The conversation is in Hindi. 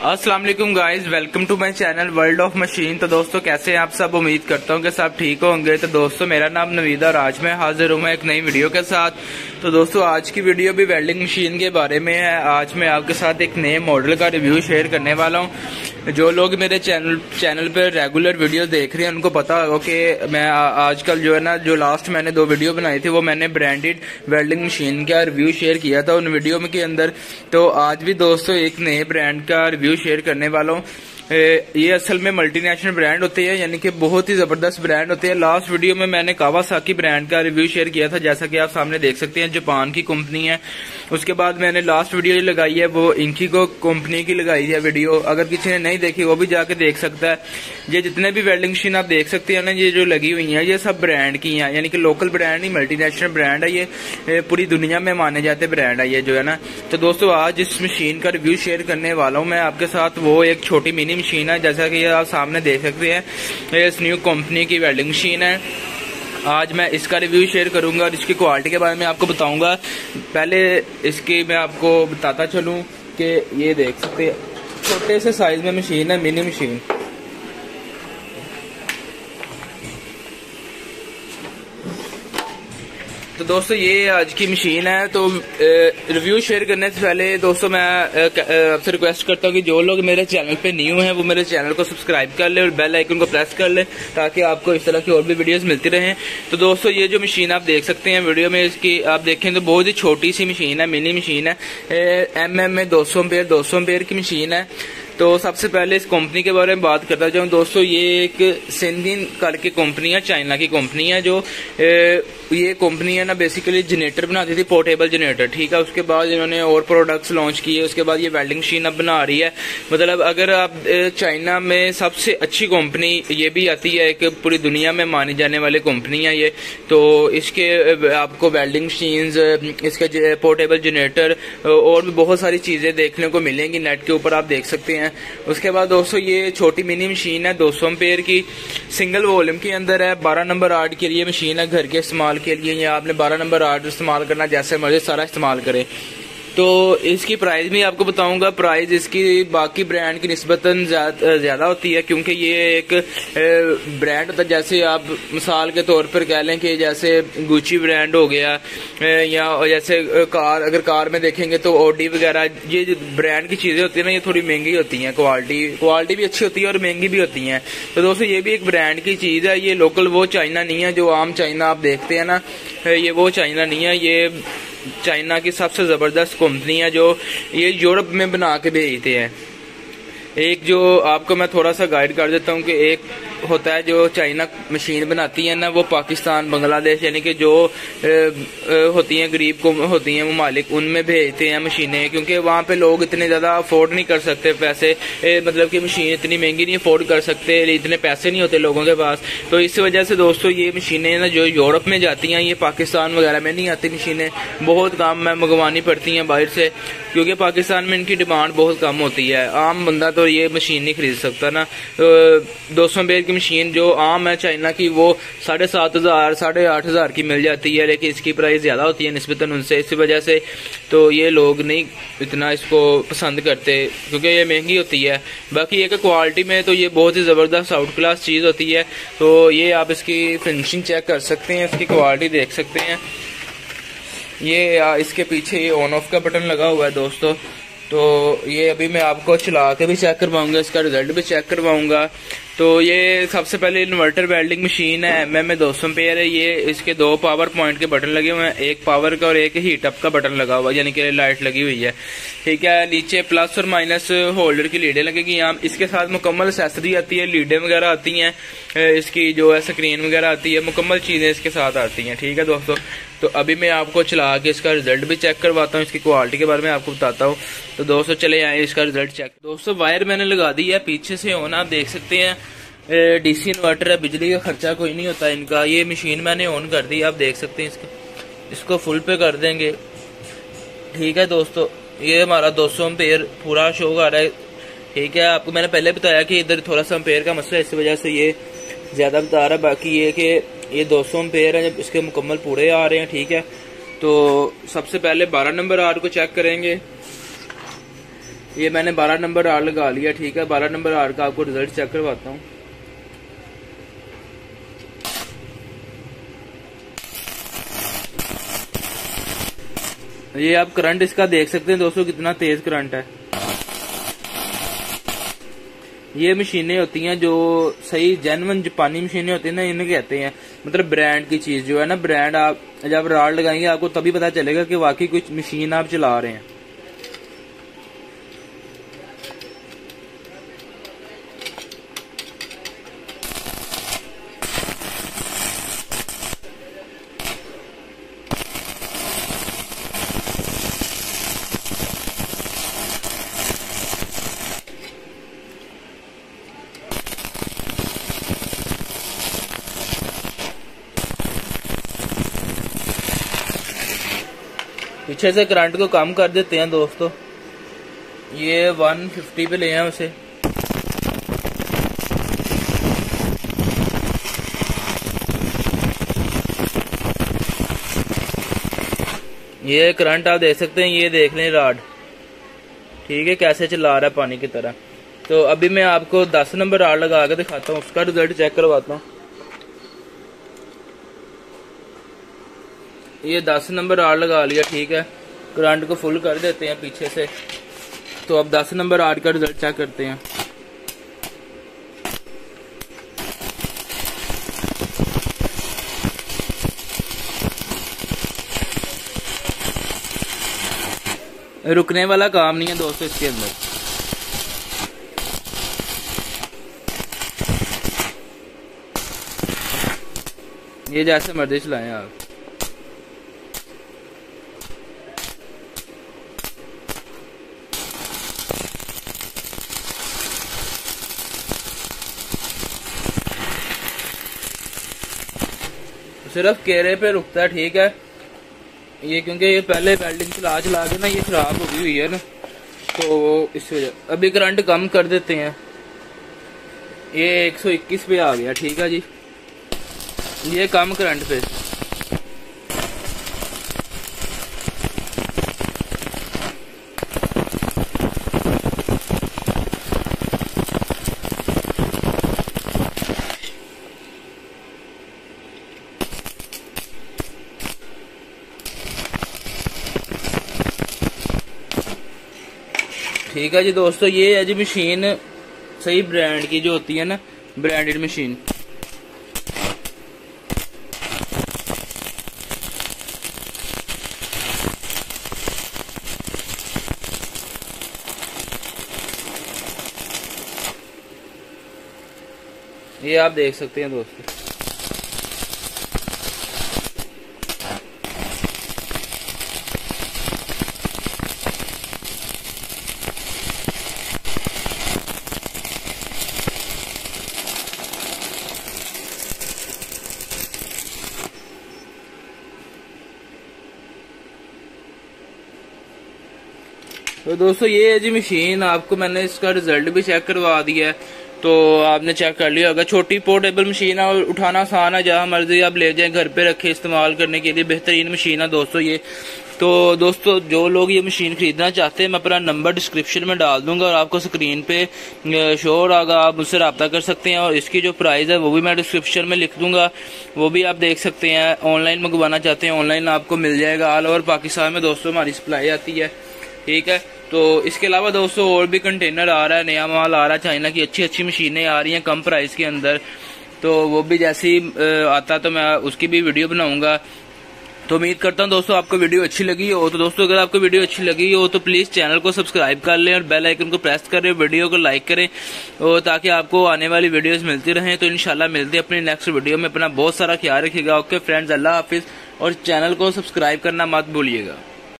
अस्सलाम वालेकुम guys, welcome to my channel world of machine. तो दोस्तों कैसे हैं आप सब? उम्मीद करता हूं कि सब ठीक होंगे। तो दोस्तों मेरा नाम नवीद और आज मैं हाजिर हूं एक नई वीडियो के साथ। तो दोस्तों आज की वीडियो भी वेल्डिंग मशीन के बारे में है। आज मैं आपके साथ एक नए मॉडल का रिव्यू शेयर करने वाला हूं। जो लोग मेरे चैनल पर रेगुलर वीडियो देख रहे हैं उनको पता होगा कि मैं आजकल जो है ना, जो लास्ट मैंने 2 वीडियो बनाई थी वो मैंने ब्रांडेड वेल्डिंग मशीन का रिव्यू शेयर किया था उन वीडियो में के अंदर। तो आज भी दोस्तों एक नए ब्रांड का रिव्यू शेयर करने वाला हूँ। ये असल में मल्टीनेशनल ब्रांड होते हैं, यानी कि बहुत ही जबरदस्त ब्रांड होते हैं। लास्ट वीडियो में मैंने कावासाकी ब्रांड का रिव्यू शेयर किया था, जैसा कि आप सामने देख सकते हैं, जापान की कंपनी है। उसके बाद मैंने लास्ट वीडियो लगाई है वो इंकीगो कंपनी की लगाई है वीडियो। अगर किसी ने नहीं देखी वो भी जाके देख सकता है। ये जितने भी वेल्डिंग मशीन आप देख सकते हैं ना, ये जो लगी हुई है ये सब ब्रांड की हैं, यानी कि लोकल ब्रांड नहीं, मल्टीनेशनल ब्रांड है। ये पूरी दुनिया में माने जाते ब्रांड है ये जो है ना। तो दोस्तों आज इस मशीन का रिव्यू शेयर करने वाला हूँ मैं आपके साथ। वो एक छोटी मिनी मशीन है, जैसा कि आप सामने देख सकते हैं। इस न्यू कंपनी की वेल्डिंग मशीन है। आज मैं इसका रिव्यू शेयर करूंगा और इसकी क्वालिटी के बारे में आपको बताऊंगा। पहले इसकी मैं आपको बताता चलूं कि ये देख सकते हैं छोटे से साइज में मशीन है, मिनी मशीन। तो दोस्तों ये आज की मशीन है। तो रिव्यू शेयर करने से पहले दोस्तों मैं आपसे रिक्वेस्ट करता हूँ कि जो लोग मेरे चैनल पे न्यू हैं वो मेरे चैनल को सब्सक्राइब कर ले और बेल आइकन को प्रेस कर ले, ताकि आपको इस तरह की और भी वीडियोस मिलती रहें। तो दोस्तों ये जो मशीन आप देख सकते हैं वीडियो में, इसकी आप देखें तो बहुत ही छोटी सी मशीन है, मिनी मशीन है। MM में 200 एम्पेयर की मशीन है। तो सबसे पहले इस कंपनी के बारे में बात करता जाऊं दोस्तों, ये एक सिंधिन करके कंपनी है, चाइना की कंपनी है। जो ये कंपनी है ना बेसिकली जनरेटर बनाती थी, पोर्टेबल जनरेटर, ठीक है। उसके बाद इन्होंने और प्रोडक्ट्स लॉन्च किए। उसके बाद ये वेल्डिंग मशीन अब बना रही है। मतलब अगर आप चाइना में सबसे अच्छी कंपनी ये भी आती है, एक पूरी दुनिया में मानी जाने वाली कंपनी है ये। तो इसके आपको वेल्डिंग मशीन्स, इसके पोर्टेबल जनरेटर और भी बहुत सारी चीजें देखने को मिलेंगी नेट के ऊपर, आप देख सकते हैं। उसके बाद दोस्तों ये छोटी मिनी मशीन है, 200 एम्पेयर की, सिंगल वॉल्यूम के अंदर है। 12 नंबर आर्ट के लिए मशीन है, घर के इस्तेमाल के लिए। या आपने 12 नंबर आर्ट इस्तेमाल करना, जैसे मर्जी सारा इस्तेमाल करें। तो इसकी प्राइस भी आपको बताऊंगा। प्राइस इसकी बाकी ब्रांड की निस्बतन ज्यादा होती है, क्योंकि ये एक ब्रांड होता है। जैसे आप मिसाल के तौर पर कह लें कि जैसे गुची ब्रांड हो गया, या जैसे अगर कार में देखेंगे तो ऑडी वगैरह, ये ब्रांड की चीजें होती है ना, ये थोड़ी महंगी होती हैं। क्वालिटी भी अच्छी होती है और महंगी भी होती हैं। तो दोस्तों ये भी एक ब्रांड की चीज है। ये लोकल वो चाइना नहीं है जो आम चाइना आप देखते हैं ना, ये वो चाइना नहीं है। ये चाइना की सबसे जबरदस्त कंपनी है जो ये यूरोप में बना के भेजते हैं। एक जो आपको मैं थोड़ा सा गाइड कर देता हूँ कि एक होता है जो चाइना मशीन बनाती है ना, वो पाकिस्तान, बांग्लादेश, यानी कि जो होती हैं गरीब को होती हैं ममालिक, उनमें भेजते हैं मशीनें, क्योंकि वहाँ पे लोग इतने ज्यादा अफोर्ड नहीं कर सकते पैसे। मतलब कि मशीन इतनी महंगी नहीं अफोर्ड कर सकते, इतने पैसे नहीं होते लोगों के पास। तो इस वजह से दोस्तों ये मशीनें ना जो यूरोप में जाती हैं, ये पाकिस्तान वगैरह में नहीं आती मशीनें। बहुत कम में मंगवानी पड़ती हैं बाहर से, क्योंकि पाकिस्तान में इनकी डिमांड बहुत कम होती है। आम बंदा तो ये मशीन नहीं खरीद सकता ना। 200 एम्पेयर की मशीन जो आम है चाइना की, वो 7,500 8,500 की मिल जाती है, लेकिन इसकी प्राइस ज्यादा होती है निस्बतन उनसे। इसी वजह से तो ये लोग नहीं इतना इसको पसंद करते, क्योंकि ये महंगी होती है। बाकी एक क्वालिटी में तो ये बहुत ही जबरदस्त आउट क्लास चीज होती है। तो ये आप इसकी फिनिशिंग चेक कर सकते हैं, इसकी क्वालिटी देख सकते हैं। ये इसके पीछे ये ऑन ऑफ का बटन लगा हुआ है दोस्तों। तो ये अभी मैं आपको चला के भी चेक करवाऊंगा, इसका रिजल्ट भी चेक करवाऊंगा। तो ये सबसे पहले इन्वर्टर वेल्डिंग मशीन है, MM में 200 एम्पेयर है। ये इसके 2 पावर पॉइंट के बटन लगे हुए हैं, एक पावर का और एक हीट अप का बटन लगा हुआ है, यानी कि लाइट लगी हुई है, ठीक है। नीचे प्लस और माइनस होल्डर की लीडें लगेगी यहाँ। इसके साथ मुकम्मल एक्सेसरी आती है, लीडें वगैरह आती हैं, इसकी जो है स्क्रीन वगैरह आती है, मुकम्मल चीजें इसके साथ आती हैं, ठीक है दोस्तों। तो अभी मैं आपको चला के इसका रिजल्ट भी चेक करवाता हूँ, इसकी क्वालिटी के बारे में आपको बताता हूँ। तो दोस्तों चले आए इसका रिजल्ट चेक। दोस्तों वायर मैंने लगा दी है पीछे से ऑन, आप देख सकते हैं। DC इन्वर्टर है, बिजली का खर्चा कोई नहीं होता इनका। ये मशीन मैंने ऑन कर दी, आप देख सकते हैं। इसको फुल पे कर देंगे, ठीक है दोस्तों। ये हमारा 200 एम्पेयर पूरा शो कर रहा है, ठीक है। आपको मैंने पहले बताया कि इधर थोड़ा सा एम्पेयर का मसला है, इस वजह से ये ज्यादा बता रहा है। बाकी ये कि ये 200 एम्पेयर है, जब इसके मुकम्मल पूरे आ रहे हैं, ठीक है। तो सबसे पहले 12 नंबर आर को चेक करेंगे। ये मैंने 12 नंबर आर लगा लिया, ठीक है। 12 नंबर आर का आपको रिजल्ट चेक करवाता हूँ। ये आप करंट इसका देख सकते हैं दोस्तों, कितना तेज करंट है। ये मशीनें होती हैं जो सही जेन्युइन जापानी मशीनें होती हैं ना, इन्हें कहते हैं मतलब ब्रांड की चीज जो है ना, ब्रांड। आप जब राड लगाएंगे आपको तभी पता चलेगा कि वाकई कुछ मशीन आप चला रहे हैं। पीछे से करंट को कम कर देते हैं दोस्तों। ये 150 पे ले हैं उसे। ये करंट आप देख सकते हैं, ये देख लें राड, ठीक है, कैसे चला रहा है पानी की तरह। तो अभी मैं आपको 10 नंबर राड लगा के दिखाता हूँ, उसका रिजल्ट चेक करवाता हूँ। ये 10 नंबर आर लगा लिया, ठीक है। करंट को फुल कर देते हैं पीछे से। तो अब 10 नंबर आर का रिजल्ट चेक करते हैं। रुकने वाला काम नहीं है दोस्तों इसके अंदर। ये जैसे मर्जी चलाएं आप। सिर्फ केरे पे रुकता है, ठीक है। ये क्योंकि ये पहले वेल्डिंग चला के ना ये खराब हो गई हुई है ना, तो इस वजह। अभी करंट कम कर देते हैं। ये 121 पे आ गया, ठीक है जी। ये कम करंट पे। ठीक है जी दोस्तों, ये है जी मशीन सही ब्रांड की जो होती है ना, ब्रांडेड मशीन। ये आप देख सकते हैं दोस्तों। तो दोस्तों ये है जी मशीन। आपको मैंने इसका रिजल्ट भी चेक करवा दिया है, तो आपने चेक कर लिया होगा। छोटी पोर्टेबल मशीन है और उठाना आसान है, जहाँ मर्जी आप ले जाएं, घर पे रखे इस्तेमाल करने के लिए बेहतरीन मशीन है दोस्तों ये। तो दोस्तों जो लोग ये मशीन खरीदना चाहते हैं, मैं अपना नंबर डिस्क्रिप्शन में डाल दूंगा और आपको स्क्रीन पे शो होगा, आप मुझसे रब्ता कर सकते हैं। और इसकी जो प्राइस है वो भी मैं डिस्क्रिप्शन में लिख दूंगा, वो भी आप देख सकते हैं। ऑनलाइन मंगवाना चाहते हैं ऑनलाइन आपको मिल जाएगा। ऑल ओवर पाकिस्तान में दोस्तों हमारी सप्लाई आती है, ठीक है। तो इसके अलावा दोस्तों और भी कंटेनर आ रहा है, नया माल आ रहा है, चाइना की अच्छी अच्छी मशीनें आ रही हैं कम प्राइस के अंदर। तो वो भी जैसे ही आता तो मैं उसकी भी वीडियो बनाऊंगा। तो उम्मीद करता हूँ दोस्तों आपको वीडियो अच्छी लगी हो। तो दोस्तों अगर आपको वीडियो अच्छी लगी हो तो प्लीज चैनल को सब्सक्राइब कर लें और बेल आइकन को प्रेस करें, वीडियो को लाइक करें, और ताकि आपको आने वाली वीडियोस मिलती रहें। तो इंशाल्लाह मिलते हैं अपनी नेक्स्ट वीडियो में। अपना बहुत सारा ख्याल रखिएगा। ओके फ्रेंड्स, अल्लाह हाफिज, और चैनल को सब्सक्राइब करना मत भूलिएगा।